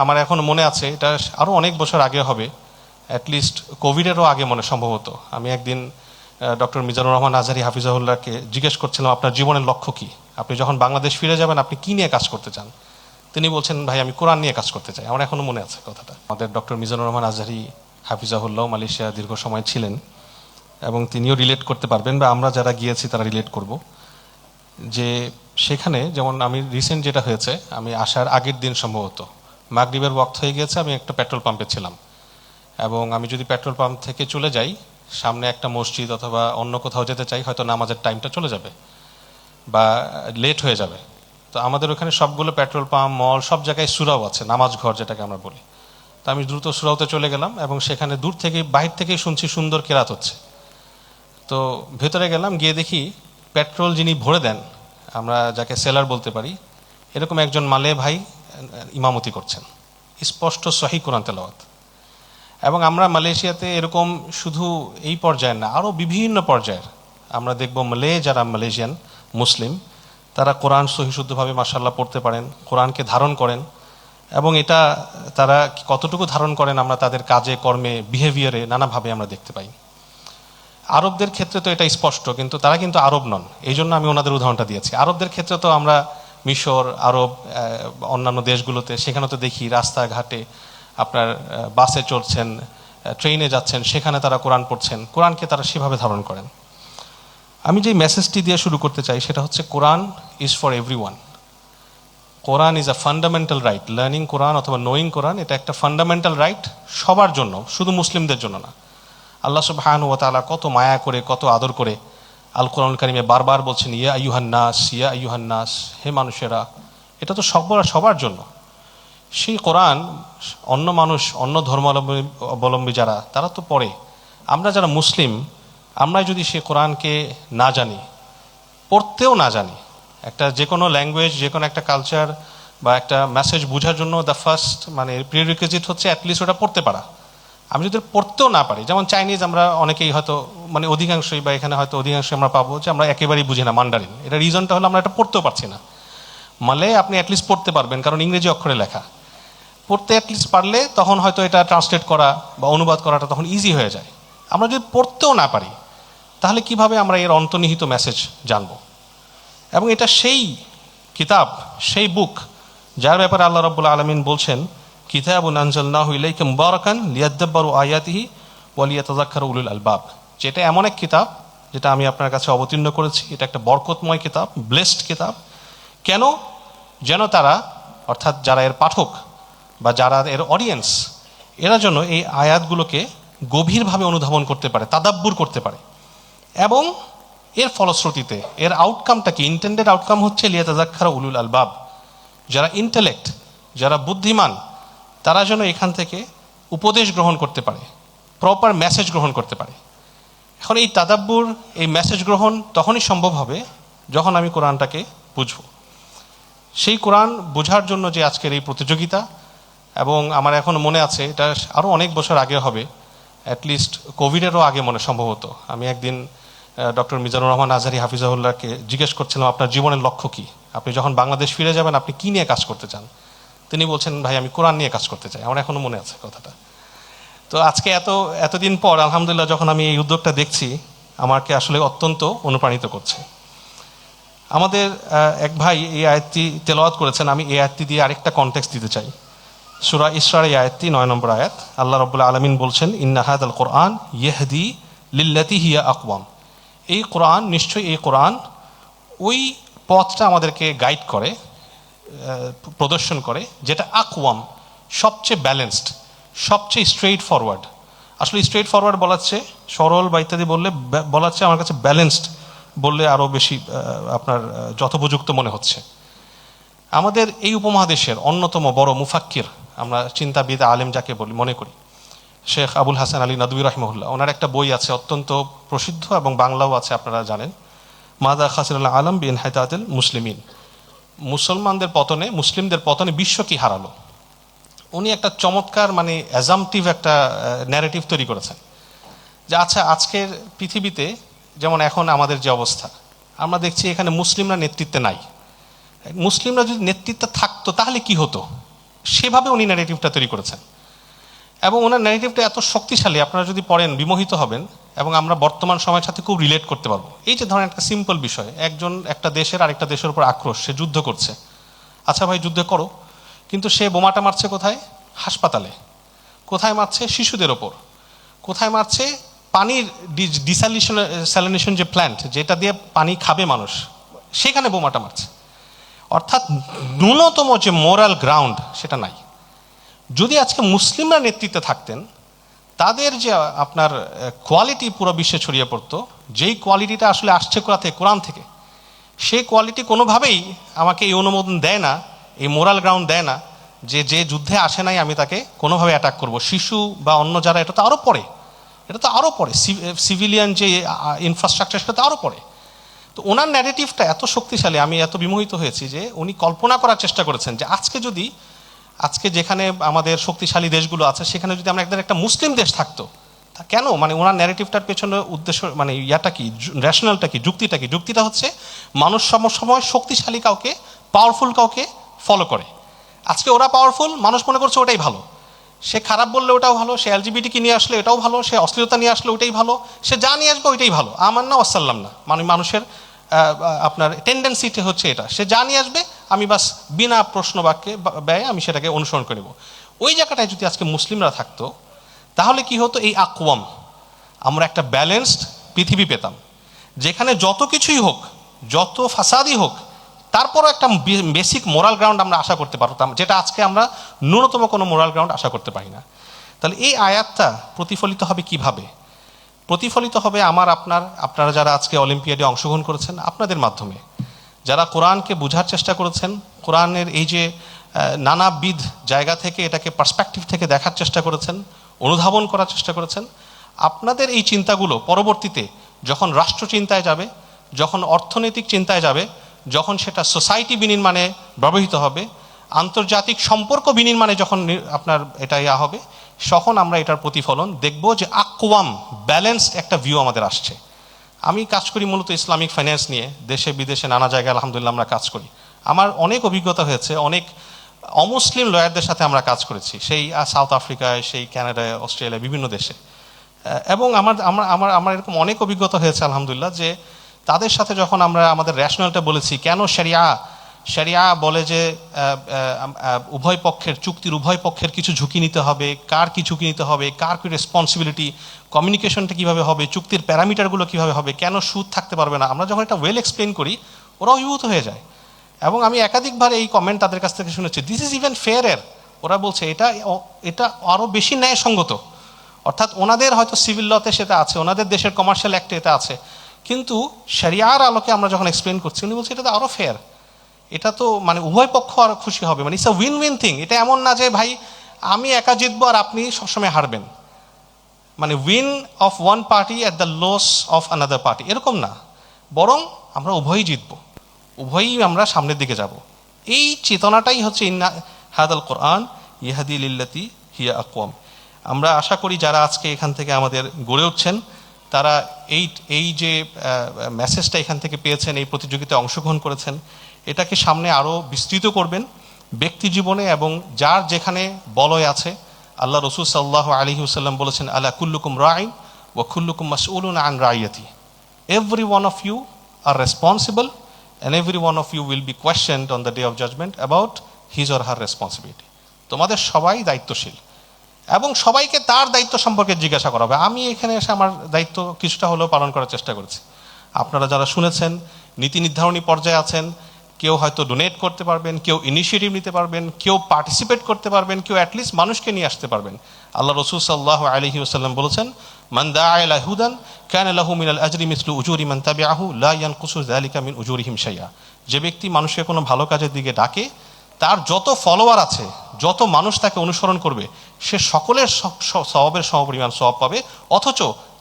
আমার এখন মনে আছে, এটা আরও অনেক বছর আগে হবে, অ্যাটলিস্ট কোভিডেরও আগে মনে সম্ভবত। আমি একদিন ডক্টর মিজানুর রহমান আজহারি হাফিজাহুল্লাহকে জিজ্ঞেস করছিলাম, আপনার জীবনের লক্ষ্য কী? আপনি যখন বাংলাদেশ ফিরে যাবেন আপনি কী নিয়ে কাজ করতে চান? তিনি বলছেন, ভাই আমি কোরআন নিয়ে কাজ করতে চাই। আমার এখনও মনে আছে কথাটা। আমাদের ডক্টর মিজানুর রহমান আজহারি হাফিজাহুল্লাহ মালয়েশিয়া দীর্ঘ সময় ছিলেন এবং তিনিও রিলেট করতে পারবেন, বা আমরা যারা গিয়েছি তারা রিলেট করব, যে সেখানে যেমন আমি রিসেন্ট যেটা হয়েছে, আমি আসার আগের দিন সম্ভবত মাগরিবের ওয়াক্ত হয়ে গিয়েছে, আমি একটা পেট্রোল পাম্পে ছিলাম এবং আমি যদি পেট্রোল পাম্প থেকে চলে যাই সামনে একটা মসজিদ অথবা অন্য কোথাও যেতে চাই, হয়তো নামাজের টাইমটা চলে যাবে বা লেট হয়ে যাবে। তো আমাদের ওখানে সবগুলো পেট্রোল পাম্প, মল, সব জায়গায় সুরাও আছে, নামাজ ঘর যেটাকে আমরা বলি। তো আমি দ্রুত সুরাওতে চলে গেলাম এবং সেখানে দূর থেকে বাহির থেকেই শুনছি সুন্দর কেরাত হচ্ছে। তো ভেতরে গেলাম, গিয়ে দেখি পেট্রোল যিনি ভরে দেন, আমরা যাকে সেলার বলতে পারি, এরকম একজন মালে ভাই ইমামতি করছেন, স্পষ্ট সহি কোরআন তেলাওয়াত। এবং আমরা মালয়েশিয়াতে এরকম শুধু এই পর্যায়ের না, আরও বিভিন্ন পর্যায়ের আমরা দেখব যারা মালয়েশিয়ান মুসলিম, তারা কোরআন সহিশুদ্ধভাবে মাশাআল্লাহ পড়তে পারেন, কোরআনকে ধারণ করেন। এবং এটা তারা কতটুকু ধারণ করেন আমরা তাদের কাজে, কর্মে, বিহেভিয়ারে নানাভাবে আমরা দেখতে পাই। আরবদের ক্ষেত্রে তো এটা স্পষ্ট, কিন্তু তারা কিন্তু আরব নন, এই জন্য আমি ওনাদের উদাহরণটা দিয়েছি। আরবদের ক্ষেত্রে তো আমরা মিশর, আরব, অন্যান্য দেশগুলোতে সেখানে তো দেখি রাস্তাঘাটে আপনার বাসে চড়ছেন, ট্রেনে যাচ্ছেন, সেখানে তারা কোরআন পড়ছেন, কোরআনকে তারা সেভাবে ধারণ করেন। আমি যে মেসেজটি দিয়ে শুরু করতে চাই সেটা হচ্ছে, Quran is for everyone. Quran is a fundamental right. Learning Quran অথবা নোয়িং কোরআন, এটা একটা ফান্ডামেন্টাল রাইট সবার জন্য, শুধু মুসলিমদের জন্য না। আল্লাহ সুবহানাহু ওয়া তাআলা কত মায়া করে, কত আদর করে আল কোরআনুল কারীমে বারবার বলছেন, ইয়া আইয়ুহান নাস, ইয়া আইয়ুহান নাস, হে মানুষেরা। এটা তো সবার জন্য। সেই কোরআন অন্য মানুষ, অন্য ধর্মাবলম্বী যারা, তারা তো পড়ে। আমরা যারা মুসলিম, আমরা যদি সে কোরআনকে না জানি, পড়তেও না জানি, একটা যে কোনো ল্যাঙ্গুয়েজ, যে কোনো একটা কালচার বা একটা মেসেজ বোঝার জন্য দ্য ফার্স্ট প্রিরিকুইজিট হচ্ছে অ্যাটলিস্ট ওটা পড়তে পারা। আমি যদি পড়তেও না পারি, যেমন চাইনিজ আমরা অনেকেই হয়তো অধিকাংশই, বা এখানে হয়তো অধিকাংশই আমরা পাবো যে আমরা একেবারেই বুঝি না মান্ডারিন। এটা রিজনটা হলো আমরা এটা পড়তেও পারছি না। মালে আপনি অ্যাটলিস্ট পড়তে পারবেন, কারণ ইংরেজি অক্ষরে লেখা। পড়তে অ্যাটলিস্ট পারলে তখন হয়তো এটা ট্রান্সলেট করা বা অনুবাদ করাটা তখন ইজি হয়ে যায়। আমরা যদি পড়তেও না পারি, তাহলে কিভাবে আমরা এর অন্তর্নিহিত মেসেজ জানব? এবং এটা সেই কিতাব, সেই বুক, যার ব্যাপারে আল্লাহ রাব্বুল আলামিন বলছেন, কিতাবুন আনজালনাহু ইলাইকা মুবারাকান লিয়াদাব্বারু আয়াতিহি ওয়া লিয়াতাযাক্কারা উলুল আলবাব। যেটা এমন এক কিতাব যেটা আমি আপনার কাছে অবতীর্ণ করেছি, এটা একটা বরকতময় কিতাব, ব্লেসড কিতাব। কেন? যেন তারা, অর্থাৎ যারা এর পাঠক বা যারা এর অডিয়েন্স, এরা যেন এই আয়াতগুলোকে গভীরভাবে অনুধাবন করতে পারে, তাদাব্বুর করতে পারে। এবং এর ফলশ্রুতিতে এর আউটকামটা কি? ইন্টেন্ডেড আউটকাম হচ্ছে লিয়াতাযাক্কারা উলুল আলবাব। যারা ইন্টেলেক্ট, যারা বুদ্ধিমান, তারা যেন এখান থেকে উপদেশ গ্রহণ করতে পারে, প্রপার মেসেজ গ্রহণ করতে পারে। এখন এই তাদাব্বুর, এই মেসেজ গ্রহণ তখনই সম্ভব হবে যখন আমি কোরআনটাকে বুঝব। সেই কোরআন বোঝার জন্য যে আজকের এই প্রতিযোগিতা, এবং আমার এখনও মনে আছে, এটা আরও অনেক বছর আগে হবে, অ্যাটলিস্ট কোভিডেরও আগে মনে সম্ভবত। আমি একদিন ডক্টর মিজানুর রহমান আজহারি হাফিজাহুল্লাহকে জিজ্ঞেস করছিলাম, আপনার জীবনের লক্ষ্য কী? আপনি যখন বাংলাদেশ ফিরে যাবেন আপনি কী নিয়ে কাজ করতে চান? তিনি বলছেন, ভাই আমি কোরআন নিয়ে কাজ করতে চাই। আমার এখনও মনে আছে কথাটা। তো আজকে এতদিন পর আলহামদুলিল্লাহ যখন আমি এই উদ্যোগটা দেখছি, আমাকে আসলে অত্যন্ত অনুপ্রাণিত করছে। আমাদের এক ভাই এই আয়াতটি তেলাওয়াত করেছেন, আমি এই আয়াতটি দিয়ে আরেকটা কনটেক্সট দিতে চাই। সূরা ইসরার এই আয়াতটি 9 নম্বর আয়াত। আল্লাহ রাব্বুল আলামিন বলছেন, ইন্না হাযাল কোরআন ইয়াহদি লিল্লাতি হিয়া আকওয়াম। এই কোরআন, নিশ্চয়ই এই কোরআন ওই পথটা আমাদেরকে গাইড করে, প্রদর্শন করে, যেটা আকওয়াম, সবচেয়ে ব্যালেন্সড, সবচেয়ে স্ট্রেইট ফরওয়ার্ড। আসলে স্ট্রেইট ফরওয়ার্ড বলাচ্ছে, সরল বা ইত্যাদি বলাচ্ছে, আমার কাছে ব্যালেন্সড বললে আরও বেশি আপনার যথোপযুক্ত মনে হচ্ছে। আমাদের এই উপমহাদেশের অন্যতম বড় মুফাক্কির, আমরা চিন্তাবিদ, আলেম যাকে মনে করি, শেখ আবুল হাসান আলী নাদভী রাহিমাহুল্লাহ, ওনার একটা বই আছে অত্যন্ত প্রসিদ্ধ এবং বাংলাও আছে, আপনারা জানেন, মাযা খাসিরাল আলাম বিইনহিতাতিল মুসলিমিন। মুসলমানদের পতনে, মুসলিমদের পতনে বিশ্ব কি হারালো। উনি একটা চমৎকার অ্যাজামটিভ একটা ন্যারেটিভ তৈরি করেছেন, যে আচ্ছা আজকের পৃথিবীতে যেমন এখন আমাদের যে অবস্থা, আমরা দেখছি এখানে মুসলিমরা নেতৃত্বে নাই। মুসলিমরা যদি নেতৃত্বে থাকতো তাহলে কি হতো, সেভাবে উনি ন্যারেটিভটা তৈরি করেছেন এবং ওনার ন্যারেটিভটা এত শক্তিশালী, আপনারা যদি পড়েন বিমোহিত হবেন এবং আমরা বর্তমান সময়ের সাথে খুব রিলেট করতে পারবো। এই যে ধরেন একটা সিম্পল বিষয়, একজন একটা দেশের আরেকটা দেশের উপর আক্রোশ, সে যুদ্ধ করছে, আচ্ছা ভাই যুদ্ধ করো, কিন্তু সে বোমাটা মারছে কোথায়? হাসপাতালে। কোথায় মারছে? শিশুদের ওপর। কোথায় মারছে? পানির ডিস্যালিনেশন যে প্ল্যান্ট, যেটা দিয়ে পানি খাবে মানুষ, সেখানে বোমাটা মারছে। অর্থাৎ ন্যূনতম যে মোরাল গ্রাউন্ড সেটা নাই। যদি আজকে মুসলিমরা নেতৃত্বে থাকতেন, তাদের যে আপনার কোয়ালিটি পুরো বিশ্বে ছড়িয়ে পড়তো, যেই কোয়ালিটিটা আসলে আসছে কোরআন থেকে, সেই কোয়ালিটি কোনোভাবেই আমাকে এই অনুমোদন দেয় না, এই মোরাল গ্রাউন্ড দেয় না যে যে যুদ্ধে আসে নাই আমি তাকে কোনোভাবে অ্যাটাক করব। শিশু বা অন্য যারা, এটা তো আরও পড়ে, সিভিলিয়ান যে ইনফ্রাস্ট্রাকচার সেটা তো আরও পড়ে। তো ওনার ন্যারেটিভটা এত শক্তিশালী, আমি এত বিমোহিত হয়েছি যে উনি কল্পনা করার চেষ্টা করেছেন যে আজকে যেখানে আমাদের শক্তিশালী দেশগুলো আছে, সেখানে যদি আমরা একটা মুসলিম দেশ থাকতো, তা কেন? মানে ওনার ন্যারেটিভটার পেছনে উদ্দেশ্য, মানে ইয়াটা কি, রেশনালটা কি, যুক্তিটা কি? যুক্তিটা হচ্ছে মানুষ সময় শক্তিশালী কাউকে, পাওয়ারফুল কাউকে ফলো করে। আজকে ওরা পাওয়ারফুল, মানুষ মনে করছে ওটাই ভালো, সে খারাপ বললে ওটাও ভালো, সে এলজিবিটি কি নিয়ে আসলে এটাও ভালো, সে অশ্লীলতা নিয়ে আসলে ওইটাই ভালো, সে যা নিয়ে আসবে ওইটাই ভালো। আমার না ওয়াসাল্লাম না, মানে মানুষের আপনার টেন্ডেন্সিটা হচ্ছে এটা, সে যা নিয়ে আসবে আমি বাস বিনা প্রশ্ন বাক্যে ব্যয় আমি সেটাকে অনুসরণ করে নেব। ওই জায়গাটায় যদি আজকে মুসলিমরা থাকতো, তাহলে কি হতো? এই আকওয়াম, আমরা একটা ব্যালেন্সড পৃথিবী পেতাম, যেখানে যত কিছুই হোক, যত ফাসাদই হোক, তারপরও একটা বেসিক মোরাল গ্রাউন্ড আমরা আশা করতে পারতাম, যেটা আজকে আমরা ন্যূনতম কোনো মোরাল গ্রাউন্ড আশা করতে পারি না। তাহলে এই আয়াতটা প্রতিফলিত হবে কিভাবে? প্রতিফলিত হবে আপনারা যারা আজকে অলিম্পিয়াডে অংশগ্রহণ করেছেন, আপনাদের মাধ্যমে, যারা কোরআনকে বোঝার চেষ্টা করেছেন, কোরআনের এই যে নানাবিধ জায়গা থেকে এটাকে পার্সপেক্টিভ থেকে দেখার চেষ্টা করেছেন, অনুধাবন করার চেষ্টা করেছেন, আপনাদের এই চিন্তাগুলো পরবর্তীতে যখন রাষ্ট্র চিন্তায় যাবে, যখন অর্থনৈতিক চিন্তায় যাবে, যখন সেটা সোসাইটি বিনির্মাণে ব্যবহৃত হবে, আন্তর্জাতিক সম্পর্ক বিনির্মাণে যখন আপনার এটা হবে, তখন আমরা এটার প্রতিফলন দেখব যে আকওয়াম ব্যালেন্সড একটা ভিউ আমাদের আসছে। আমি কাজ করি মূলত ইসলামিক ফাইন্যান্স নিয়ে, দেশে বিদেশে নানা জায়গায় আলহামদুলিল্লাহ আমরা কাজ করি। আমার অনেক অভিজ্ঞতা হয়েছে, অনেক অমুসলিম লয়ারদের সাথে আমরা কাজ করেছি, সেই সাউথ আফ্রিকায়, সেই ক্যানাডায়, অস্ট্রেলিয়া, বিভিন্ন দেশে। এবং আমার এরকম অনেক অভিজ্ঞতা হয়েছে আলহামদুলিল্লাহ, যে তাদের সাথে যখন আমরা আমাদের রেশনালটা বলেছি, কেন শরিয়া বলে যে উভয় পক্ষের চুক্তির উভয় পক্ষের কিছু ঝুঁকি নিতে হবে, কার কি ঝুঁকি নিতে হবে, কার কি রেসপন্সিবিলিটি, কমিউনিকেশনটা কীভাবে হবে, চুক্তির প্যারামিটারগুলো কীভাবে হবে, কেন সুদ থাকতে পারবে না, আমরা যখন এটা ওয়েল এক্সপ্লেন করি, ওরা অভিভূত হয়ে যায়। এবং আমি একাধিকবার এই কমেন্ট তাদের কাছ থেকে শুনেছি, দিস ইজ ইভেন ফেয়ারের। ওরা বলছে এটা আরও বেশি ন্যায়সঙ্গত। অর্থাৎ ওনাদের হয়তো সিভিল লতে সেটা আছে, ওনাদের দেশের কমার্শিয়াল অ্যাক্টে এটা আছে, কিন্তু শরিয়ার আলোকে আমরা যখন এক্সপ্লেন করছি, উনি বলছে এটা তো আরও ফেয়ার, এটা তো মানে উভয় পক্ষ আরও খুশি হবে, মানে it's a win win thing. এটা এমন না যে ভাই আমি একা জিতবো আর আপনি সবসময় হারবেন, মানে win of one party at the loss of another party, এরকম না, বরং আমরা উভয়ই জিতবো, উভয়ই আমরা সামনের দিকে যাব। এই চেতনাটাই হচ্ছে ইন্না হাদাল কোরআন ইহাদি লিল্লাতি হিয়া আকওয়াম। আমরা আশা করি যারা আজকে এখান থেকে আমাদের গড়ে উঠছেন, তারা এই যে মেসেজটা এখান থেকে পেয়েছেন, এই প্রতিযোগিতায় অংশগ্রহণ করেছেন, এটাকে সামনে আরও বিস্তৃত করবেন ব্যক্তি জীবনে, এবং যার যেখানে বলয় আছে। আল্লাহ রসুল সাল্লাল্লাহু আলাইহি ওয়াসাল্লাম বলেছেন, আলা কুল্লুকুম রাইন ওয়া কুল্লুকুম মাসউলুন আন রাইয়াতি, every one of you are responsible and every one of you will be questioned on the day of judgment about his or her responsibility. তোমাদের সবাই দায়িত্বশীল এবং সবাইকে তার দায়িত্ব সম্পর্কে জিজ্ঞাসা করা হবে। আমি এখানে এসে আমার দায়িত্ব কিছুটা হলেও পালন করার চেষ্টা করেছি। আপনারা যারা শুনেছেন, নীতি নির্ধারণী পর্যায়ে আছেন, কেউ হয়তো ডোনেট করতে পারবেন, কেউ ইনিশিয়েটিভ নিতে পারবেন, কেউ পার্টিসিপেট করতে পারবেন, কেউ অ্যাটলিস্ট মানুষকে নিয়ে আসতে পারবেন। আল্লাহ রসুল সাল্লাল্লাহু আলাইহি ওয়াসাল্লাম বলেছেন, মান দাআ ইলা হুদান কানা লাহু মিনাল আজরি মিসলু উজুরি মান তাবিআহু লা ইয়ানকুসু যালিকা মিন উজুরিহিম শাইআ। যে ব্যক্তি মানুষকে কোনো ভালো কাজের দিকে ডাকে, তার যত ফলোয়ার আছে, যত মানুষ তাকে অনুসরণ করবে, সে সকলের সওয়াবের সমপরিমাণ সওয়াব পাবে, অথচ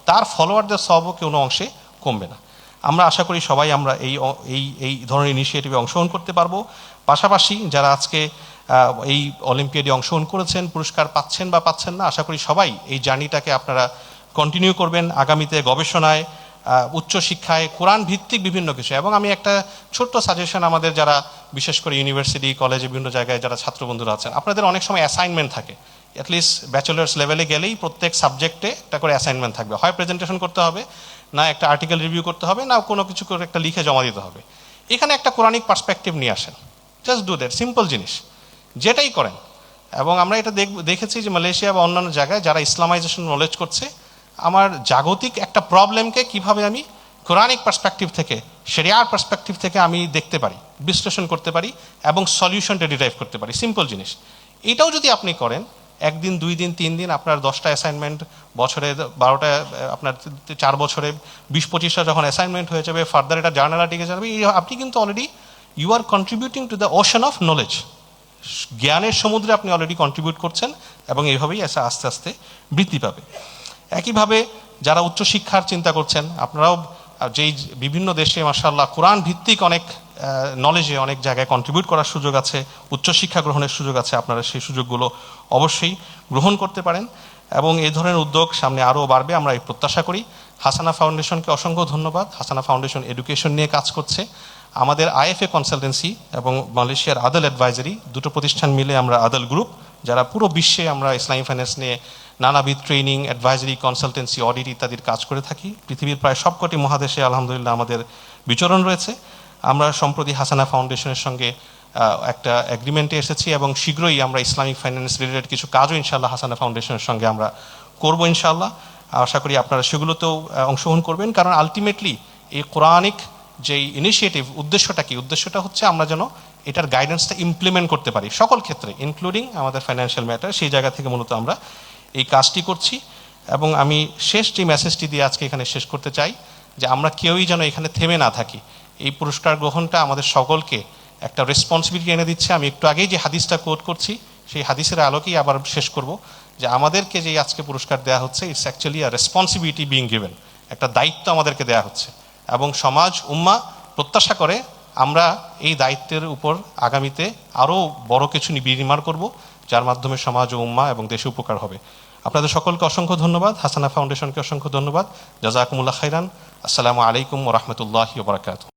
তার ফলোয়ারদের সওয়াবও কোনো অংশে কমবে না। আমরা আশা করি সবাই আমরা এই ধরনের ইনিশিয়েটিভে অংশগ্রহণ করতে পারবো। পাশাপাশি যারা আজকে এই অলিম্পিয়াডে অংশগ্রহণ করেছেন, পুরস্কার পাচ্ছেন বা পাচ্ছেন না, আশা করি সবাই এই জার্নিটাকে আপনারা কন্টিনিউ করবেন। আগামীতে গবেষণায় উচ্চশিক্ষায় কোরআন ভিত্তিক বিভিন্ন কিছু। এবং আমি একটা ছোট্ট সাজেশন আমাদের যারা বিশেষ করে ইউনিভার্সিটি কলেজে বিভিন্ন জায়গায় যারা ছাত্র বন্ধুরা আছেন, আপনাদের অনেক সময় অ্যাসাইনমেন্ট থাকে। অ্যাটলিস্ট ব্যাচেলার্স লেভেলে গেলেই প্রত্যেক সাবজেক্টে একটা করে অ্যাসাইনমেন্ট থাকবে, হয় প্রেজেন্টেশন করতে হবে, না একটা আর্টিকেল রিভিউ করতে হবে, না কোনো কিছু করে একটা লিখে জমা দিতে হবে। এখানে একটা কোরআনিক পার্সপেক্টিভ নিয়ে আসেন, জাস্ট ডু দ্যাট, সিম্পল জিনিস, যেটাই করেন। এবং আমরা এটা দেখেছি যে মালয়েশিয়া বা অন্যান্য জায়গায় যারা ইসলামাইজেশন নলেজ করছে, আমার জাগতিক একটা প্রবলেমকে কিভাবে আমি কোরআনিক পার্সপেক্টিভ থেকে, শরিয়ার পার্সপেক্টিভ থেকে আমি দেখতে পারি, বিশ্লেষণ করতে পারি এবং সলিউশনটা ডিরাইভ করতে পারি, সিম্পল জিনিস। এটাও যদি আপনি করেন, একদিন, 2 দিন, 3 দিন, আপনার 10টা অ্যাসাইনমেন্ট, বছরে 12টা, আপনার 4 বছরে 20-25টা যখন অ্যাসাইনমেন্ট হয়ে যাবে, ফার্দার এটা জার্নাল আর্টিকেল যাবে, আপনি কিন্তু already you are contributing to the ocean of knowledge. জ্ঞানের সমুদ্রে আপনি অলরেডি কন্ট্রিবিউট করছেন এবং এইভাবেই আস্তে আস্তে বৃদ্ধি পাবে। একইভাবে যারা উচ্চশিক্ষার চিন্তা করছেন, আপনারাও যেই বিভিন্ন দেশে মাশাআল্লাহ কোরআন ভিত্তিক অনেক নলেজে অনেক জায়গায় কন্ট্রিবিউট করার সুযোগ আছে, উচ্চশিক্ষা গ্রহণের সুযোগ আছে, আপনারা সেই সুযোগগুলো অবশ্যই গ্রহণ করতে পারেন এবং এই ধরনের উদ্যোগ সামনে আরও বাড়বে, আমরা এই প্রত্যাশা করি। হাসানা ফাউন্ডেশনকে অসংখ্য ধন্যবাদ। হাসানা ফাউন্ডেশন এডুকেশন নিয়ে কাজ করছে। আমাদের আইএফএ কনসালটেন্সি এবং মালয়েশিয়ার আদল অ্যাডভাইজারি, দুটো প্রতিষ্ঠান মিলে আমরা আদল গ্রুপ, যারা পুরো বিশ্বে আমরা ইসলামী ফাইন্যান্স নিয়ে নানাবিধ ট্রেনিং, অ্যাডভাইজারি, কনসালটেন্সি, অডিট ইত্যাদির কাজ করে থাকি। পৃথিবীর প্রায় সবকটি মহাদেশে আলহামদুলিল্লাহ আমাদের বিচরণ রয়েছে। আমরা সম্প্রতি হাসানা ফাউন্ডেশনের সঙ্গে একটা এগ্রিমেন্টে এসেছি এবং শীঘ্রই আমরা ইসলামিক ফাইন্যান্স রিলেটেড কিছু কাজও ইনশাআল্লাহ হাসানা ফাউন্ডেশনের সঙ্গে আমরা করব ইনশাআল্লাহ। আশা করি আপনারা সেগুলোতেও অংশগ্রহণ করবেন, কারণ আলটিমেটলি এই কোরআনিক যেই ইনিশিয়েটিভ, উদ্দেশ্যটা কি? উদ্দেশ্যটা হচ্ছে আমরা যেন এটার গাইডেন্সটা ইমপ্লিমেন্ট করতে পারি সকল ক্ষেত্রে, ইনক্লুডিং আমাদের ফাইন্যান্সিয়াল ম্যাটার। সেই জায়গা থেকে মূলত আমরা এই কাজটি করছি। এবং আমি শেষ যে মেসেজটি দিয়ে আজকে এখানে শেষ করতে চাই, যে আমরা কেউই যেন এখানে থেমে না থাকি। এই পুরস্কার গ্রহণটা আমাদের সকলকে একটা রেসপন্সিবিলিটি এনে দিচ্ছে। আমি একটু আগেই যে হাদিসটা কোট করছি, সেই হাদিসের আলোকেই আবার শেষ করব, যে আমাদেরকে যে আজকে পুরস্কার দেওয়া হচ্ছে, it's actually a responsibility being given, একটা দায়িত্ব আমাদেরকে দেওয়া হচ্ছে এবং সমাজ উম্মাহ প্রত্যাশা করে আমরা এই দায়িত্বের উপর আগামীতে আরও বড় কিছু বিনির্মাণ করব, যার মাধ্যমে সমাজ ও উম্মাহ এবং দেশে উপকার হবে। আপনাদের সকলকে অসংখ্য ধন্যবাদ। হাসানা ফাউন্ডেশনকে অসংখ্য ধন্যবাদ। জাযাকুমুল্লাহ খাইরান। আসসালামু আলাইকুম ওয়া রাহমাতুল্লাহি ওয়া বারাকাতুহু।